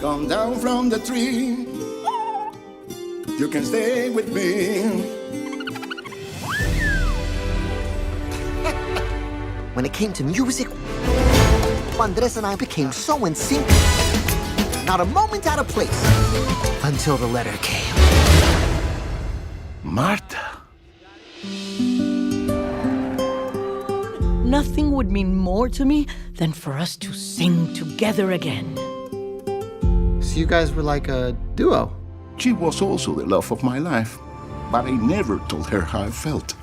come down from the tree. You can stay with me. When it came to music, Andres and I became so in sync. Not a moment out of place until the letter came. Marta. Nothing would mean more to me than for us to sing together again. So you guys were like a duo? She was also the love of my life, but I never told her how I felt.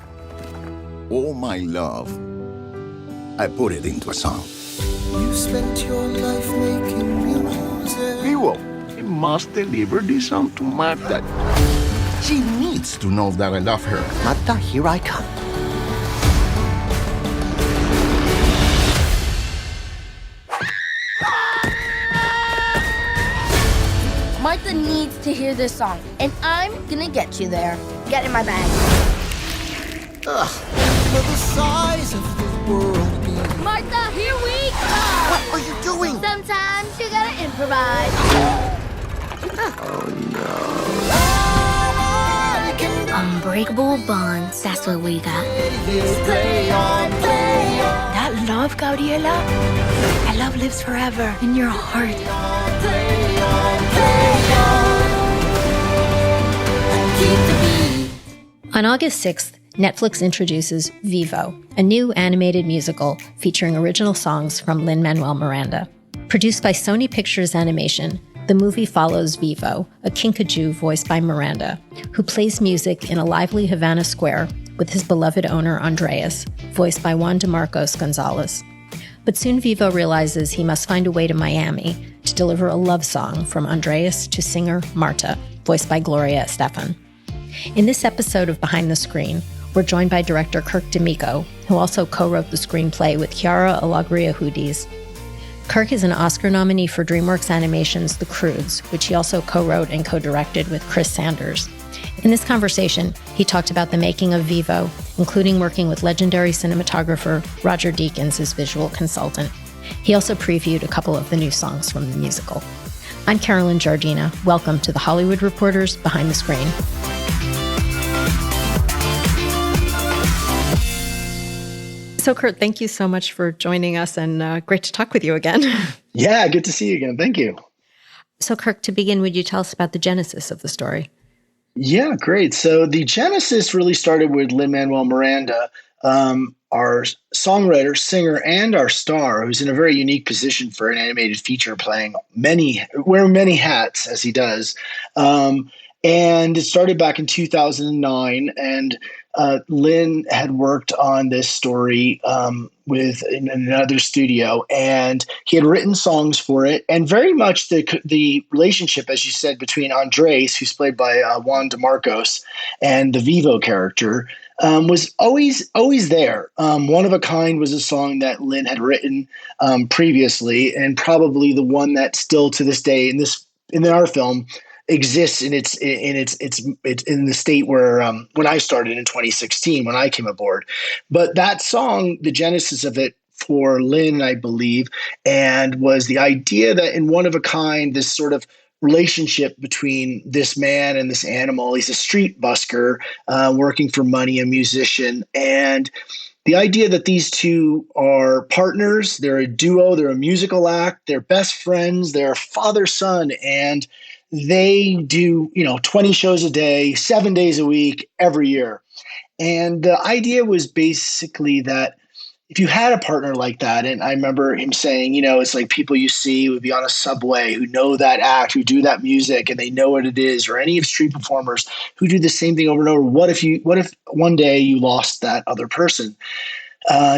All my love, I put it into a song. You spent your life making music. Vivo, I must deliver this song to Marta. She needs to know that I love her. Marta, here I come. Martha needs to hear this song, and I'm gonna get you there. Get in my bag. For the size of the world be. Martha, here we go! What are you doing? Sometimes you gotta improvise. Unbreakable bonds, that's what we got. Play on, play on, That love, Gabriela, that love lives forever in your heart. play on, play on. Keep the beat. On August 6th, Netflix introduces Vivo, a new animated musical featuring original songs from Lin-Manuel Miranda. Produced by Sony Pictures Animation, the movie follows Vivo, a kinkajou voiced by Miranda, who plays music in a lively Havana square with his beloved owner Andreas, voiced by Juan DeMarcos Gonzalez. But soon Vivo realizes he must find a way to Miami to deliver a love song from Andreas to singer Marta, voiced by Gloria Estefan. In this episode of Behind the Screen, we're joined by director Kirk D'Amico, who also co-wrote the screenplay with Chiara Alegria Hudes. Kirk is an Oscar nominee for DreamWorks Animation's The Croods, which he also co-wrote and co-directed with Chris Sanders. In this conversation, he talked about the making of Vivo, including working with legendary cinematographer Roger Deakins as visual consultant. He also previewed a couple of the new songs from the musical. I'm Carolyn Giardina. Welcome to the Hollywood Reporters Behind the Screen. So, Kurt, thank you so much for joining us, and great to talk with you again. Yeah, good to see you again. Thank you. So, Kirk, to begin, would you tell us about the genesis of the story? Yeah, great. So the genesis really started with Lin-Manuel Miranda, our songwriter, singer, and our star, who's in a very unique position for an animated feature, wearing many hats as he does. And it started back in 2009, and Lin had worked on this story in another studio, and he had written songs for it. And very much the relationship, as you said, between Andres, who's played by Juan DeMarcos, and the Vivo character was always there. One of a Kind was a song that Lin had written previously, and probably the one that still to this day in our film exists in the state where when I started in 2016 when I came aboard. But that song, the genesis of it for Lin, I believe, and was the idea that in One of a Kind, this sort of relationship between this man and this animal. He's a street busker working for money, a musician, and the idea that these two are partners, they're a duo, they're a musical act, they're best friends, they're father-son, and they do, 20 shows a day, 7 days a week, every year. And the idea was basically that if you had a partner like that, and I remember him saying, it's like people you see would be on a subway who know that act, who do that music, and they know what it is, or any of street performers who do the same thing over and over. What if one day you lost that other person?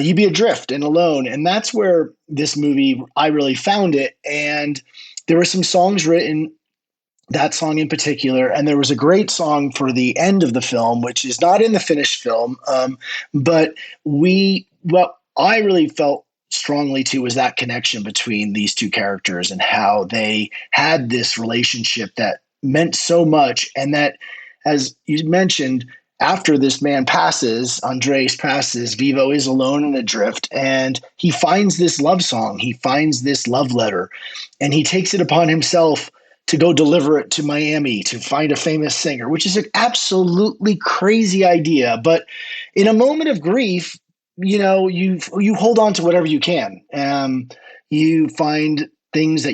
You'd be adrift and alone. And that's where this movie, I really found it. And there were some songs written, that song in particular, and there was a great song for the end of the film, which is not in the finished film, but what I really felt strongly to was that connection between these two characters and how they had this relationship that meant so much, and that, as you mentioned, after this man passes, Andres passes, Vivo is alone in the drift, and he finds this love song. He finds this love letter, and he takes it upon himself to go deliver it to Miami to find a famous singer, which is an absolutely crazy idea. But in a moment of grief, you hold on to whatever you can. You find things that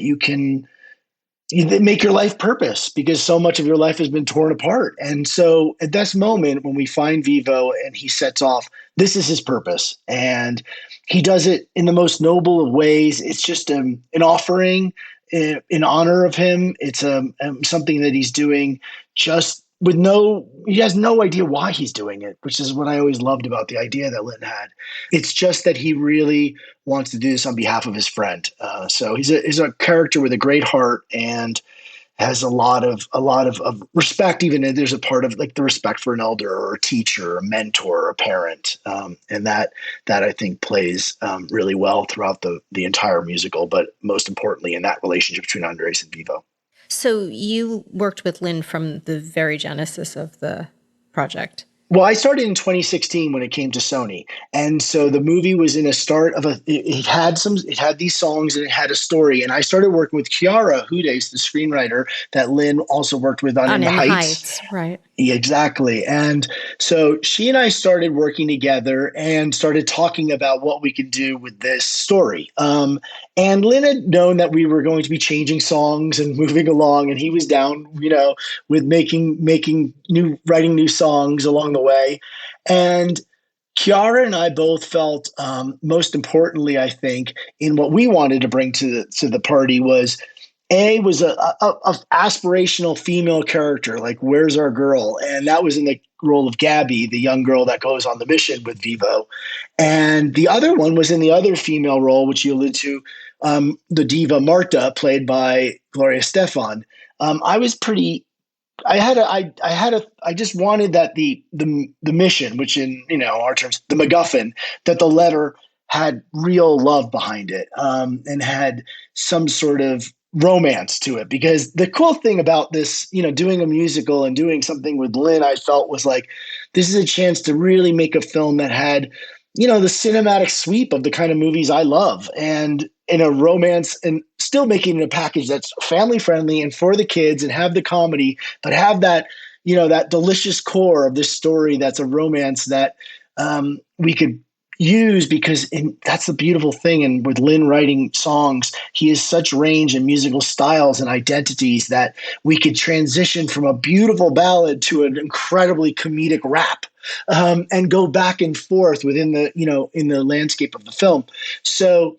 that make your life purpose, because so much of your life has been torn apart. And so at this moment, when we find Vivo and he sets off, this is his purpose. And he does it in the most noble of ways. It's just an offering in honor of him. It's something that he's doing just he has no idea why he's doing it, which is what I always loved about the idea that Lin had. It's just that he really wants to do this on behalf of his friend. So he's a character with a great heart and has a lot of respect. Even if there's a part of like the respect for an elder or a teacher, or a mentor, or a parent, and that I think plays really well throughout the entire musical. But most importantly, in that relationship between Andres and Vivo. So you worked with Lin from the very genesis of the project. Well, I started in 2016 when it came to Sony. And so the movie was in a start of it had these songs and it had a story. And I started working with Chiara Hudes, the screenwriter that Lin also worked with on In the Heights. Right. Yeah, exactly. And so she and I started working together and started talking about what we could do with this story. And Lin had known that we were going to be changing songs and moving along, and he was down, with writing new songs along the way. And Chiara and I both felt, most importantly, I think, in what we wanted to bring to the party was a aspirational female character, like Where's Our Girl? And that was in the role of Gabby, the young girl that goes on the mission with Vivo. And the other one was in the other female role, which you allude to, the diva Marta, played by Gloria Stefan. I just wanted that the mission, which in our terms, the MacGuffin, that the letter had real love behind it, and had some sort of romance to it. Because the cool thing about this, doing a musical and doing something with Lin, I felt was like, this is a chance to really make a film that had, the cinematic sweep of the kind of movies I love, and in a romance, and still making it a package that's family friendly and for the kids, and have the comedy, but have that, that delicious core of this story that's a romance that we could use, because that's the beautiful thing. And with Lin writing songs, he has such range in musical styles and identities that we could transition from a beautiful ballad to an incredibly comedic rap, and go back and forth within the, in the landscape of the film. So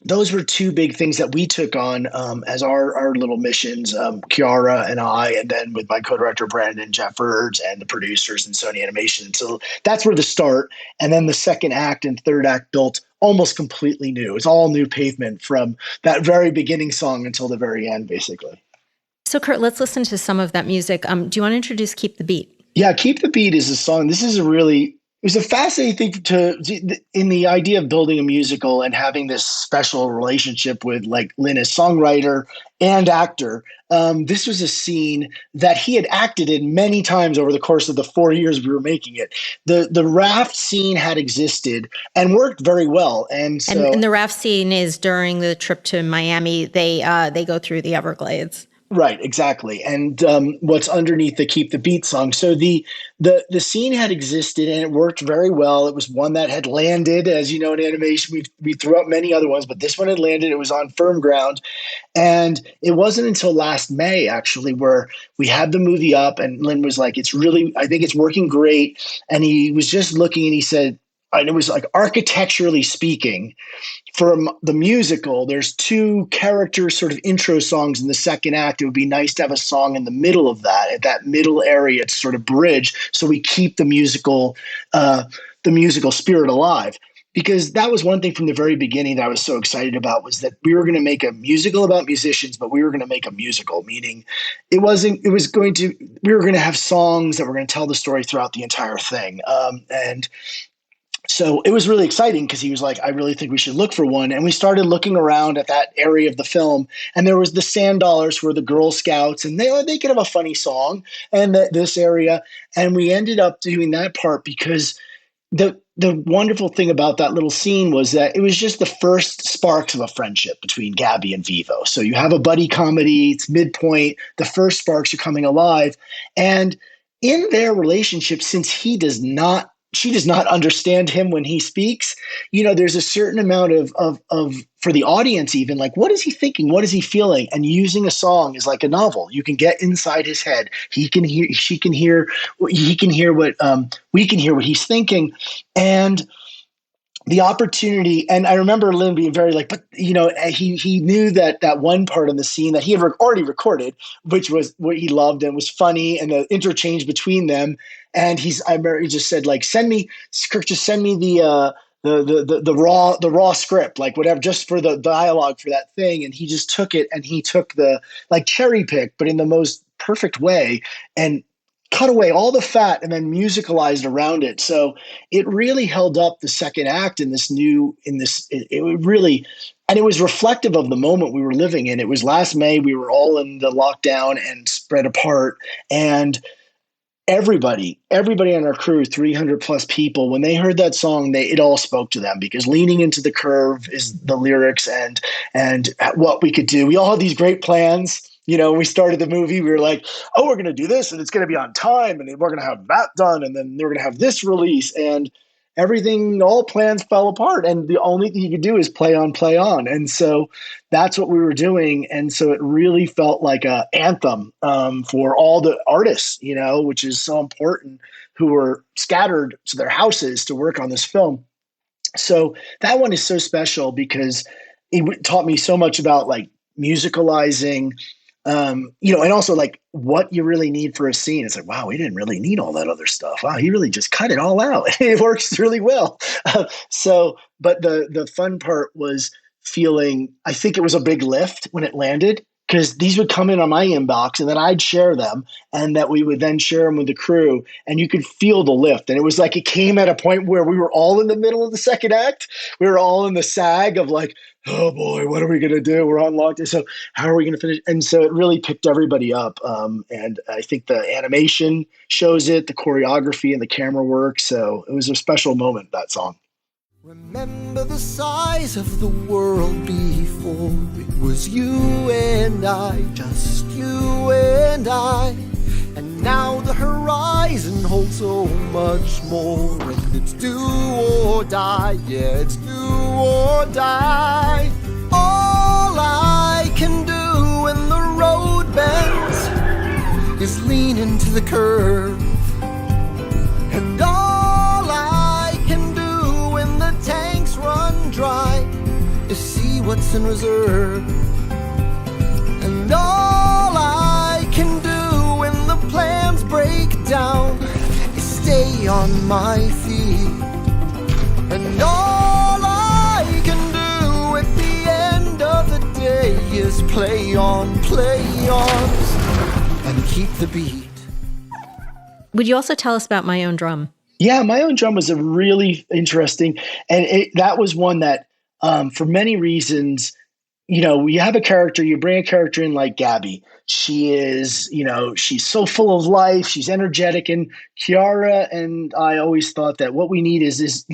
those were two big things that we took on as our little missions, Chiara and I, and then with my co-director Brandon Jeffords and the producers and Sony Animation. So that's where the start, and then the second act and third act built almost completely new. It's all new pavement from that very beginning song until the very end, basically. So Kurt, let's listen to some of that music. Do you want to introduce Keep the Beat? Yeah, Keep the Beat is a song. This is it was a fascinating thing in the idea of building a musical and having this special relationship with like Lin as songwriter and actor. This was a scene that he had acted in many times over the course of the 4 years we were making it. The raft scene had existed and worked very well. And so, and the raft scene is during the trip to Miami. They go through the Everglades. Right, exactly. And what's underneath the Keep the Beat song. So the scene had existed and it worked very well. It was one that had landed, as you know, in animation. We threw out many other ones, but this one had landed. It was on firm ground. And it wasn't until last May, actually, where we had the movie up and Lin was like, I think it's working great. And he was just looking and he said, and it was like, architecturally speaking, from the musical, there's two character sort of intro songs in the second act. It would be nice to have a song in the middle of that, at that middle area to sort of bridge, so we keep the musical spirit alive. Because that was one thing from the very beginning that I was so excited about, was that we were going to make a musical about musicians, but we were going to make a musical, meaning we were going to have songs that were going to tell the story throughout the entire thing. And So it was really exciting because he was like, I really think we should look for one. And we started looking around at that area of the film, and there was the Sand Dollars who were the Girl Scouts, and they could have a funny song, and this area. And we ended up doing that part because the wonderful thing about that little scene was that it was just the first sparks of a friendship between Gabby and Vivo. So you have a buddy comedy, it's midpoint, the first sparks are coming alive. And in their relationship, since she does not understand him when he speaks, there's a certain amount of for the audience, even like, what is he thinking? What is he feeling? And using a song is like a novel. You can get inside his head. He can hear what we can hear what he's thinking. And the opportunity, and I remember Lin being very like, but he knew that one part of the scene that he had already recorded, which was what he loved and was funny, and the interchange between them. And he just said, like, Kirk, just send me the raw script, like whatever, just for the dialogue for that thing. And he just took it, and he took the like cherry pick, but in the most perfect way, and cut away all the fat and then musicalized around it. So it really held up the second act it really, and it was reflective of the moment we were living in. It was last May. We were all in the lockdown and spread apart, and everybody on our crew, 300 plus people, when they heard that song, it all spoke to them, because Leaning Into the Curve is the lyrics and what we could do. We all had these great plans. When we started the movie, we were like, oh, we're going to do this, and it's going to be on time, and we're going to have that done, and then they're going to have this release, and everything, all plans fell apart, and the only thing you could do is play on. And so that's what we were doing. And so it really felt like an anthem for all the artists, which is so important, who were scattered to their houses to work on this film. So that one is so special because it taught me so much about like musicalizing, and also like what you really need for a scene. It's like, wow, we didn't really need all that other stuff. Wow, he really just cut it all out. It works really well. But the fun part was feeling, I think it was a big lift when it landed, because these would come in on my inbox, and then I'd share them, and that we would then share them with the crew, and you could feel the lift. And it was like it came at a point where we were all in the middle of the second act. We were all in the sag of like, oh boy, what are we going to do? We're on lockdown. So how are we going to finish? And so it really picked everybody up. And I think the animation shows it, the choreography and the camera work. So it was a special moment, that song. Remember the size of the world before it was you and I, just you and I. And now the horizon holds so much more, and it's do or die, yeah, it's do or die. All I can do when the road bends is lean into the curve, and all I can do when the tanks run dry is see what's in reserve. And all I can do when the plans break down is stay on my feet. And all I can do at the end of the day is play on, and keep the beat. Would you also tell us about My Own Drum? Yeah, My Own Drum was a really interesting, and that was one that, for many reasons, you have a character, you bring a character in like Gabby. She is, she's so full of life. She's energetic. And Chiara and I always thought that what we need is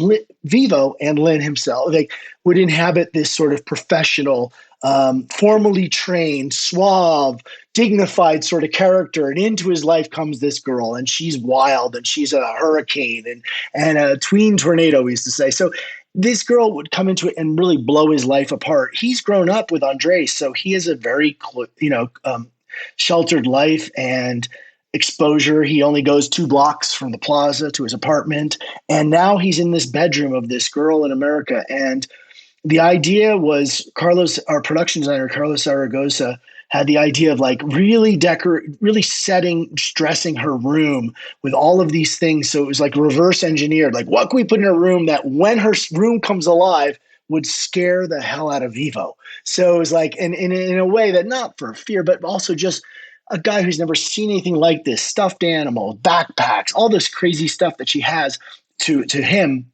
Vivo and Lin himself, like, would inhabit this sort of professional, formally trained, suave, dignified sort of character. And into his life comes this girl, and she's wild, and she's a hurricane and a tween tornado, we used to say. So this girl would come into it and really blow his life apart. He's grown up with Andres, so he has a very, sheltered life and exposure. He only goes 2 blocks from the plaza to his apartment. And now he's in this bedroom of this girl in America. And the idea was Carlos, our production designer, Carlos Zaragoza, had the idea of like really dressing her room with all of these things. So it was like reverse engineered. Like, what can we put in her room that when her room comes alive would scare the hell out of Vivo? So it was like, in a way that, not for fear, but also just a guy who's never seen anything like this, stuffed animal, backpacks, all this crazy stuff that she has to him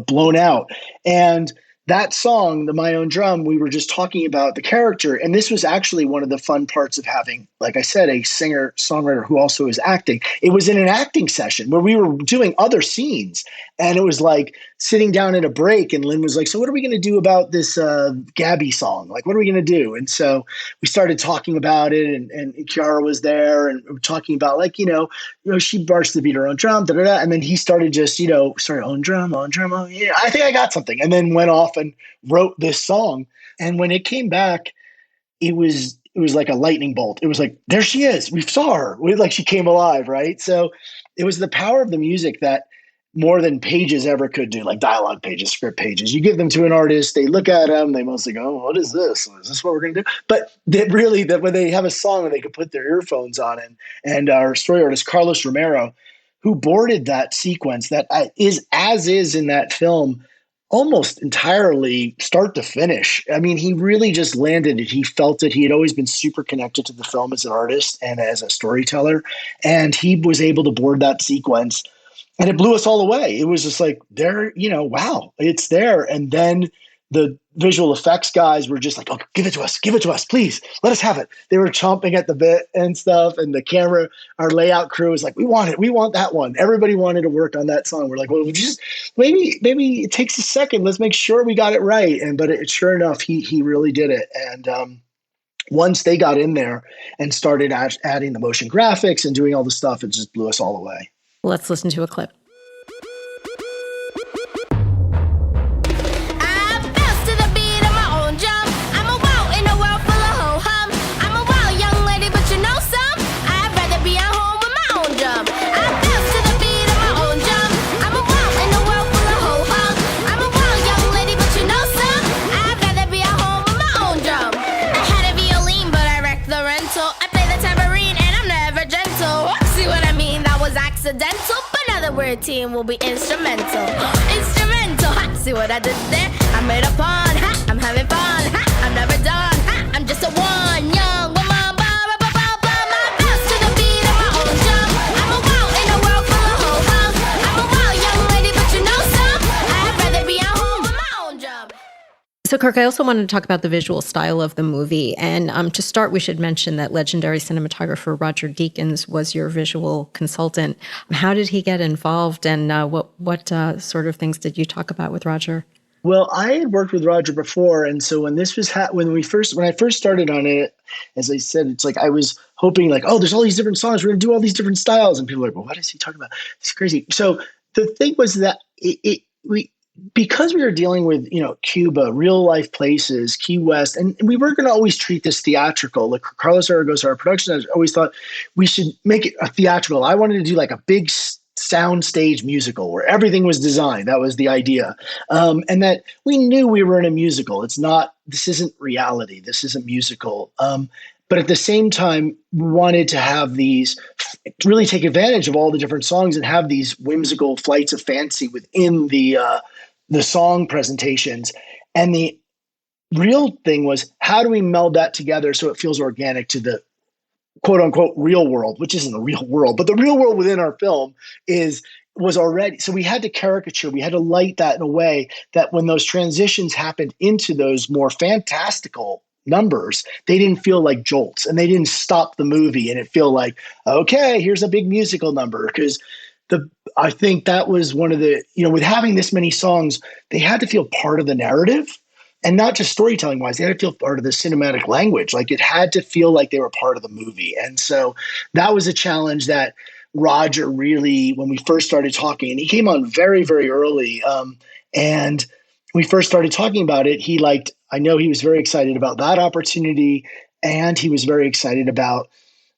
blown out. And that song, the My Own Drum, we were just talking about the character. And this was actually one of the fun parts of having, like I said, a singer songwriter who also is acting. It was in an acting session where we were doing other scenes. And it was like sitting down at a break. And Lynn was like, so what are we going to do about this Gabby song? Like, what are we going to do? And so we started talking about it. And Kiara was there. And we were talking about, like, she starts to beat her own drum. Da, da, da. And then he started just, own drum. Oh, yeah, I think I got something. And then went off and wrote this song. And when it came back, it was like a lightning bolt. It was like, there she is. We saw her. Like, she came alive, right? So it was the power of the music that more than pages ever could do, like dialogue pages, script pages. You give them to an artist, they look at them, they mostly go, oh, what is this? Is this what we're going to do? But that when they have a song where they could put their earphones on, and our story artist, Carlos Romero, who boarded that sequence that is as is in that film, almost entirely start to finish. I mean, he really just landed it. He felt it. He had always been super connected to the film as an artist and as a storyteller. And he was able to board that sequence, and it blew us all away. It was just like, there, wow, it's there. And then the visual effects guys were just like, oh, give it to us, please, let us have it. They were chomping at the bit and stuff. And the camera, our layout crew was like, we want that one. Everybody wanted to work on that song. We're like, well, just maybe it takes a second. Let's make sure we got it right. But sure enough, he really did it. And once they got in there and started adding the motion graphics and doing all the stuff, it just blew us all away. Let's listen to a clip. Accidental, but now that we're a team, we'll be instrumental. Ha, see what I did there? I made a pun, ha, I'm having fun, ha, I'm never done, ha, I'm just a one young woman, my best to the beat of my own drum. I'm a wow in a world full of ho-hum. I'm a wow young lady, but you know some, I'd rather be at home with my own drum. So, Kirk, I also wanted to talk about the visual style of the movie. And to start, we should mention that legendary cinematographer Roger Deakins was your visual consultant. How did he get involved, and what sort of things did you talk about with Roger? Well, I had worked with Roger before, and so when this was when I first started on it, as I said, it's like I was hoping, like, oh, there's all these different songs, we're going to do all these different styles, and people are like, well, what is he talking about? It's crazy. So the thing was that because we were dealing with, Cuba, real life places, Key West, and we weren't going to always treat this theatrical. Like Carlos Aragosa, our production, I always thought we should make it a theatrical. I wanted to do like a big soundstage musical where everything was designed. That was the idea. And that we knew we were in a musical. This isn't reality. This is a musical. But at the same time, we wanted to have really take advantage of all the different songs and have these whimsical flights of fancy within the song presentations. And the real thing was, how do we meld that together so it feels organic to the quote unquote real world, which isn't the real world, but the real world within our film was already. So we had to caricature, we had to light that in a way that when those transitions happened into those more fantastical numbers, they didn't feel like jolts, and they didn't stop the movie and it feel like, okay, here's a big musical number. Because I think that was one of the, with having this many songs, they had to feel part of the narrative, and not just storytelling wise, they had to feel part of the cinematic language. Like, it had to feel like they were part of the movie. And so that was a challenge that Roger really, when we first started talking, and he came on very, very early, and we first started talking about it, I know he was very excited about that opportunity, and he was very excited about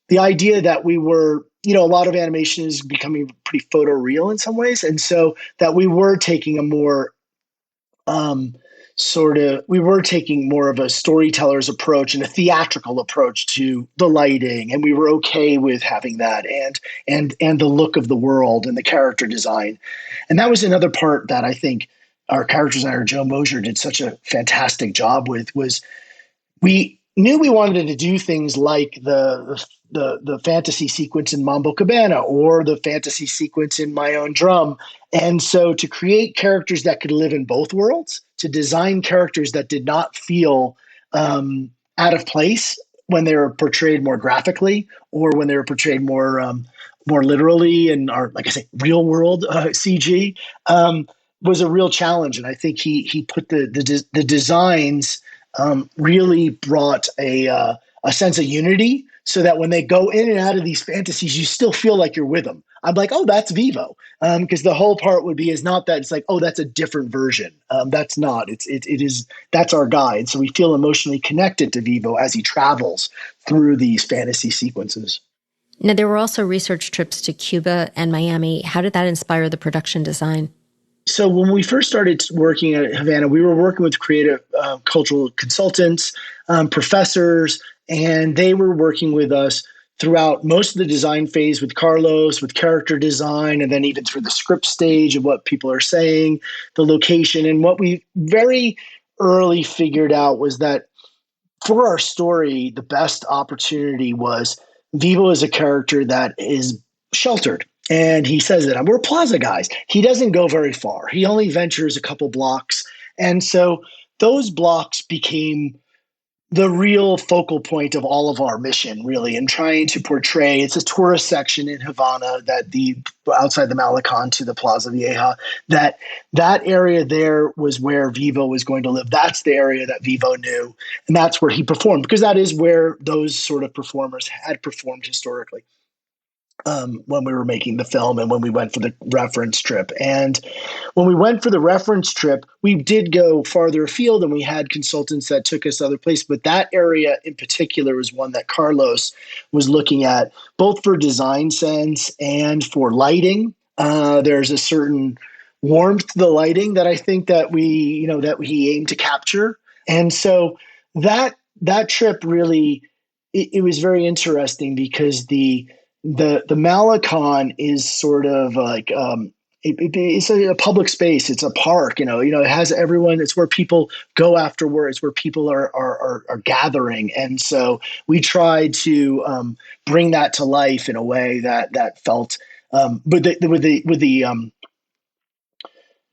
the idea that we were, a lot of animation is becoming pretty photoreal in some ways. And so that we were taking a more we were taking more of a storyteller's approach and a theatrical approach to the lighting. And we were okay with having that and the look of the world and the character design. And that was another part that I think our character designer, Joe Mosier, did such a fantastic job with, was we knew we wanted to do things like the the fantasy sequence in Mambo Cabana or the fantasy sequence in My Own Drum. And so to create characters that could live in both worlds, to design characters that did not feel out of place when they were portrayed more graphically or when they were portrayed more literally and are, like I say, real world CG, was a real challenge. And I think he put the designs really brought a sense of unity so that when they go in and out of these fantasies, you still feel like you're with them. I'm like, oh, that's Vivo. Because the whole part would be is not that it's like, oh, that's a different version. That's not. It is that's our guy. And so we feel emotionally connected to Vivo as he travels through these fantasy sequences. Now, there were also research trips to Cuba and Miami. How did that inspire the production design? So when we first started working at Havana, we were working with creative cultural consultants, professors, and they were working with us throughout most of the design phase with Carlos, with character design, and then even through the script stage of what people are saying, the location. And what we very early figured out was that for our story, the best opportunity was Vivo is a character that is sheltered. And he says that we're plaza guys. He doesn't go very far. He only ventures a couple blocks. And so those blocks became the real focal point of all of our mission, really, in trying to portray. It's a tourist section in Havana that outside the Malecon to the Plaza Vieja, that area there was where Vivo was going to live. That's the area that Vivo knew. And that's where he performed, because that is where those sort of performers had performed historically. When we were making the film and when we went for the reference trip. And when we went for the reference trip, we did go farther afield and we had consultants that took us other places. But that area in particular was one that Carlos was looking at, both for design sense and for lighting. There's a certain warmth to the lighting that I think that he aimed to capture. And so that trip really, it was very interesting because the Malecon is sort of like it's a public space. It's a park. It has everyone. It's where people go afterwards. Where people are gathering, and so we tried to bring that to life in a way that felt. But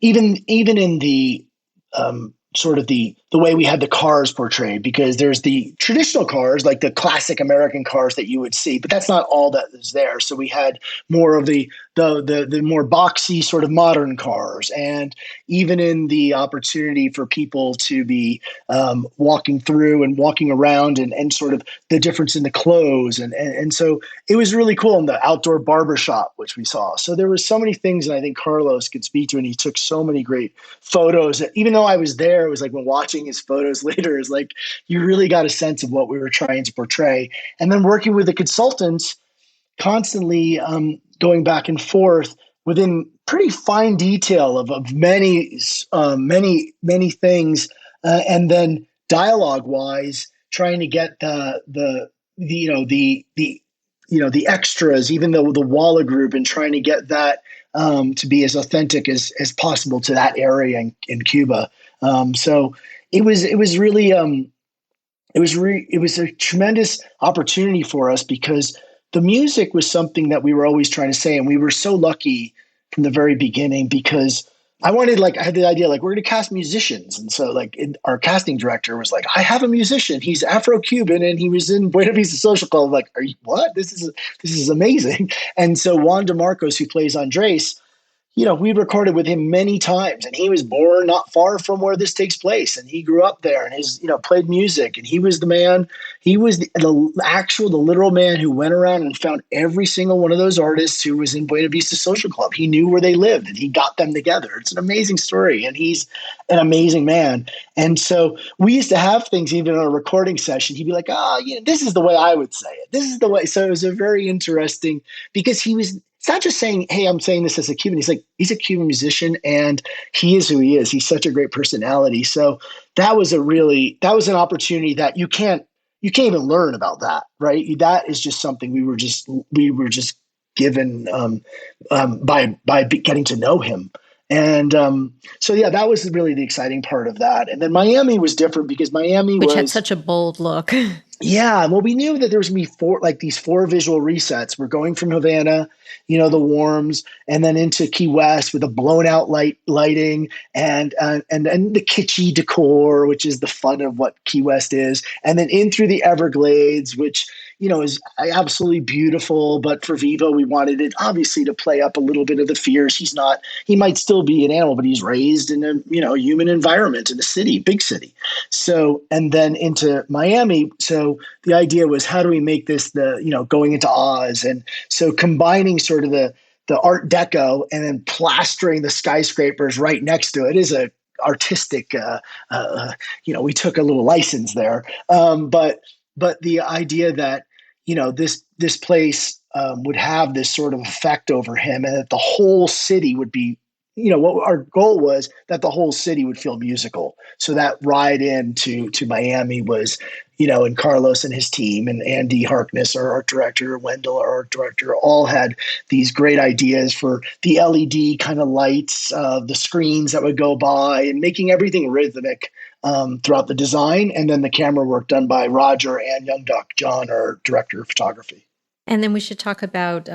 even in the sort of the way we had the cars portrayed, because there's the traditional cars, like the classic American cars that you would see, but that's not all that is there. So we had more of the more boxy sort of modern cars, and even in the opportunity for people to be walking through and walking around and sort of the difference in the clothes. And so it was really cool in the outdoor barbershop, which we saw. So there were so many things that I think Carlos could speak to, and he took so many great photos. Even though I was there, it was like when watching his photos later is like, you really got a sense of what we were trying to portray. And then working with the consultants, constantly going back and forth within pretty fine detail of many things, and then dialogue wise, trying to get the extras, even though the Walla group, and trying to get that to be as authentic as possible to that area in Cuba. So it was really it was a tremendous opportunity for us, because the music was something that we were always trying to say. And we were so lucky from the very beginning, because I had the idea, like, we're going to cast musicians. And so our casting director was like, I have a musician. He's Afro-Cuban and he was in Buena Vista Social Club. I'm like, are you what? This is amazing. And so Juan DeMarcos, who plays Andres, we recorded with him many times, and he was born not far from where this takes place. And he grew up there and played music, and he was the man. He was the literal man who went around and found every single one of those artists who was in Buena Vista Social Club. He knew where they lived and he got them together. It's an amazing story, and he's an amazing man. And so we used to have things even in a recording session. He'd be like, this is the way I would say it. This is the way. So it was a very interesting, because it's not just saying, hey, I'm saying this as a Cuban. He's like, he's a Cuban musician and he is who he is. He's such a great personality. So that was an opportunity that you can't even learn about that, right? That is just something we were just given by getting to know him. And so, yeah, that was really the exciting part of that. And then Miami was different because Miami Which had was such a bold look. yeah, well, we knew that there was gonna be these four visual resets. We're going from Havana, the warms, and then into Key West with a blown out lighting and the kitschy decor, which is the fun of what Key West is, and then in through the Everglades, which is absolutely beautiful. But for Vivo, we wanted it obviously to play up a little bit of the fears. He might still be an animal, but he's raised in a human environment in a city, big city. So, and then into Miami. So the idea was, how do we make this going into Oz? And so combining sort of the Art Deco and then plastering the skyscrapers right next to it is a artistic, we took a little license there. But the idea that, this place would have this sort of effect over him, and that the whole city would be, what our goal was, that the whole city would feel musical. So that ride into Miami was, and Carlos and his team and Andy Harkness, our art director, Wendell, our art director, all had these great ideas for the LED kind of lights, the screens that would go by, and making everything rhythmic throughout the design. And then the camera work done by Roger and Young Duck John, our director of photography. And then we should talk about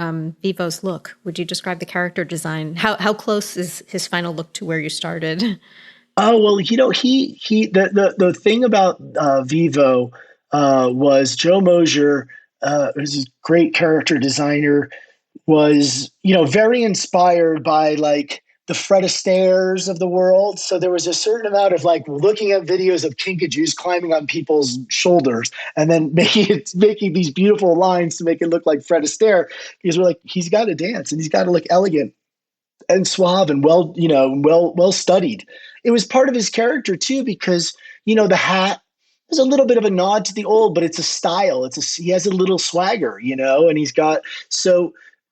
Vivo's look. Would you describe the character design? How close is his final look to where you started? Oh, well, the thing about Vivo was Joe Mosier, who's a great character designer, was, very inspired by like the Fred Astaire's of the world. So there was a certain amount of like looking at videos of kinkajous climbing on people's shoulders and then making these beautiful lines to make it look like Fred Astaire, because we're like, he's got to dance and he's got to look elegant and suave and well studied. It was part of his character too, because the hat is a little bit of a nod to the old, but it's a style. He has a little swagger, and he's got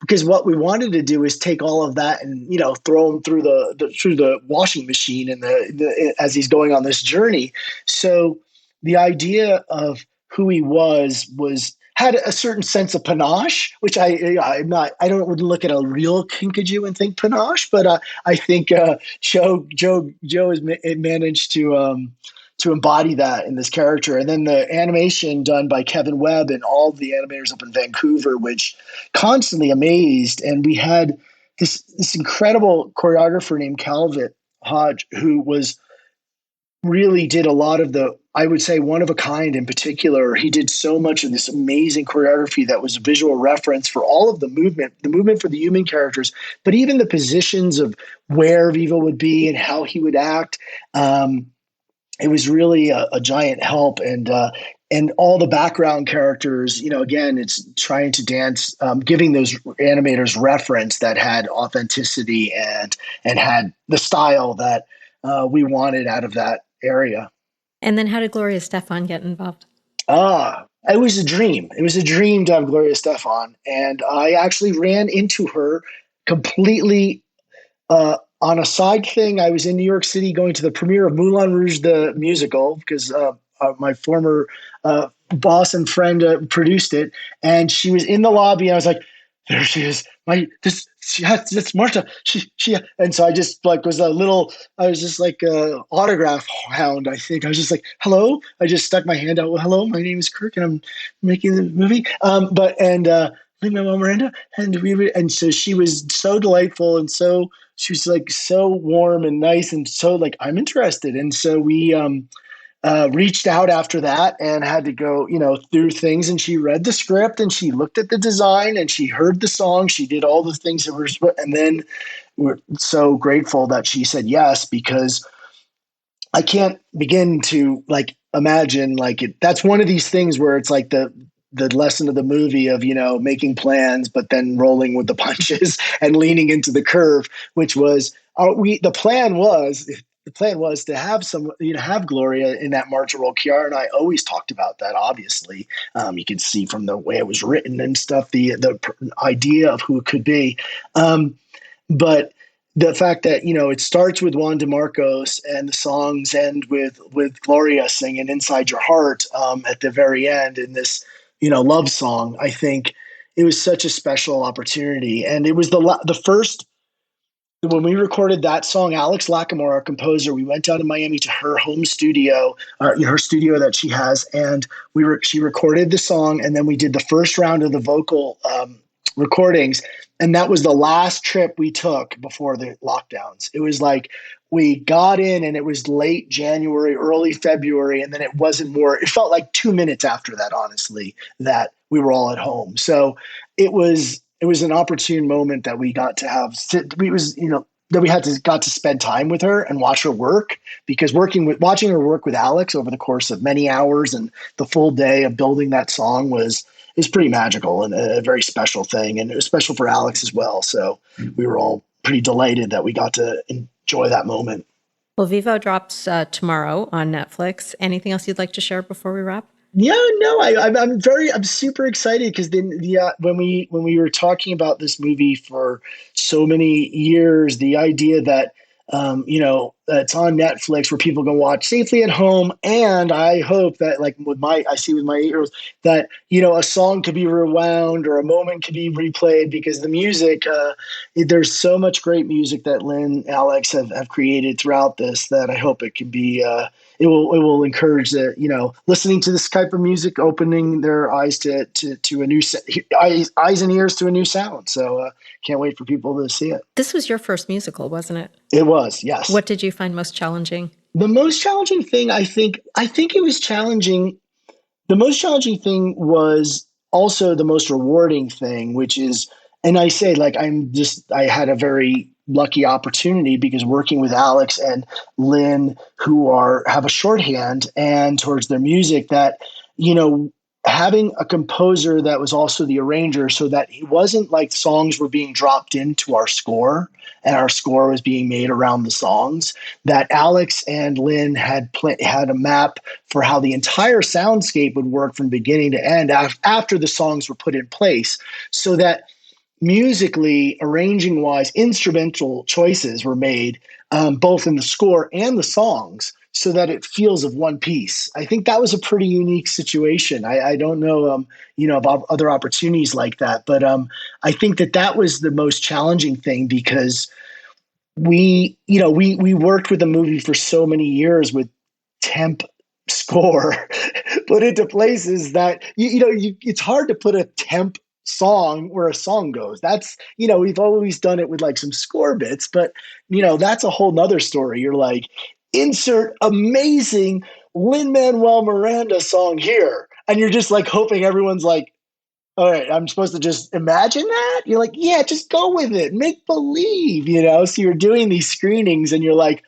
because what we wanted to do is take all of that and throw him through the washing machine and as he's going on this journey. So the idea of who he had a certain sense of panache, which I wouldn't look at a real kinkajou and think panache, but I think Joe has managed to embody that in this character. And then the animation done by Kevin Webb and all the animators up in Vancouver, which constantly amazed. And we had this incredible choreographer named Calvert Hodge, who really did a lot of I would say one of a kind in particular. He did so much of this amazing choreography that was a visual reference for all of the movement for the human characters, but even the positions of where Vivo would be and how he would act. It was really a giant help, and all the background characters, again, it's trying to dance, giving those animators reference that had authenticity and had the style that we wanted out of that area. And then how did Gloria Estefan get involved? It was a dream. It was a dream to have Gloria Estefan, and I actually ran into her completely on a side thing. I was in New York City going to the premiere of Moulin Rouge, the musical, because my former boss and friend produced it. And she was in the lobby. And I was like, there she is. That's Marta. She. And so I just I was just like a autograph hound, I think. I was just like, hello. I just stuck my hand out. Well, hello, my name is Kirk and I'm making the movie. Lin-Manuel Miranda. And so she was so delightful, and she was like so warm and nice, and so like, I'm interested. And so we reached out after that and had to go, through things. And she read the script and she looked at the design and she heard the song. She did all the things that were, and then we're so grateful that she said yes, because I can't begin to like imagine that's one of these things where it's like the lesson of the movie of, making plans, but then rolling with the punches and leaning into the curve, which was the plan was to have have Gloria in that march role. Kiara and I always talked about that. Obviously, you can see from the way it was written and stuff, the idea of who it could be. But the fact that, it starts with Juan DeMarcos and the songs end with Gloria singing Inside Your Heart at the very end in this, love song. I think it was such a special opportunity. And it was the first when we recorded that song, Alex Lackamore, our composer, we went down to Miami to her home studio, her studio that she has, and she recorded the song, and then we did the first round of the vocal recordings, and that was the last trip we took before the lockdowns. It was like we got in, and it was late January, early February, and then it felt like 2 minutes after that, honestly, that we were all at home. So it was an opportune moment that we got to have. That we got to spend time with her and watch her work, because watching her work with Alex over the course of many hours and the full day of building that song is pretty magical and a very special thing. And it was special for Alex as well. So we were all pretty delighted that we got to enjoy that moment. Well, Vivo drops tomorrow on Netflix. Anything else you'd like to share before we wrap? Yeah, no, I'm super excited, because then when we were talking about this movie for so many years, the idea that it's on Netflix where people can watch safely at home, and I hope that, like with my 8-year-olds, that a song could be rewound or a moment could be replayed, because the music, there's so much great music that Lynn and Alex have created throughout this, that I hope it can be. It will encourage listening to this type of music, opening their eyes to a new eyes and ears to a new sound. So can't wait for people to see it. This was your first musical, wasn't it? It was, yes. What did you find most challenging? The most challenging thing, I think it was challenging. The most challenging thing was also the most rewarding thing, which is, and I say, like, I had a very lucky opportunity, because working with Alex and Lynn, who have a shorthand and towards their music, that, having a composer that was also the arranger, so that it wasn't like songs were being dropped into our score and our score was being made around the songs, that Alex and Lynn had a map for how the entire soundscape would work from beginning to end after the songs were put in place, so that musically, arranging wise, instrumental choices were made, both in the score and the songs, so that it feels of one piece. I think that was a pretty unique situation. I don't know, about other opportunities like that, but I think that was the most challenging thing, because we worked with the movie for so many years with temp score put into places that it's hard to put a temp song where a song goes. That's, we've always done it with like some score bits, but that's a whole nother story. You're like, insert amazing Lin-Manuel Miranda song here, and you're just like hoping everyone's like, all right, I'm supposed to just imagine that? You're like, yeah, just go with it, make believe, so you're doing these screenings and you're like,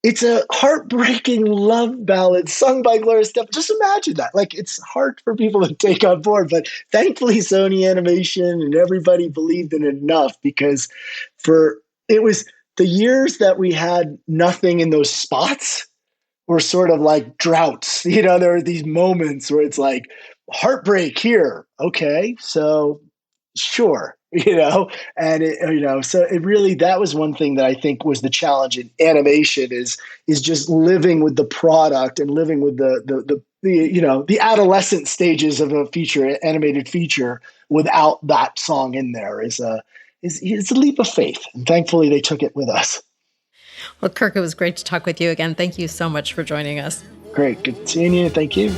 it's a heartbreaking love ballad sung by Gloria Estefan. Just imagine that. Like, it's hard for people to take on board, but thankfully Sony Animation and everybody believed in it enough, because it was the years that we had nothing in those spots were sort of like droughts. There were these moments where it's like, heartbreak here. Okay, so sure. And so it really, that was one thing that I think was the challenge in animation is just living with the product and living with the adolescent stages of a animated feature without that song in there is a leap of faith. And thankfully they took it with us. Well, Kirk, it was great to talk with you again. Thank you so much for joining us. Great. Good seeing you. Thank you.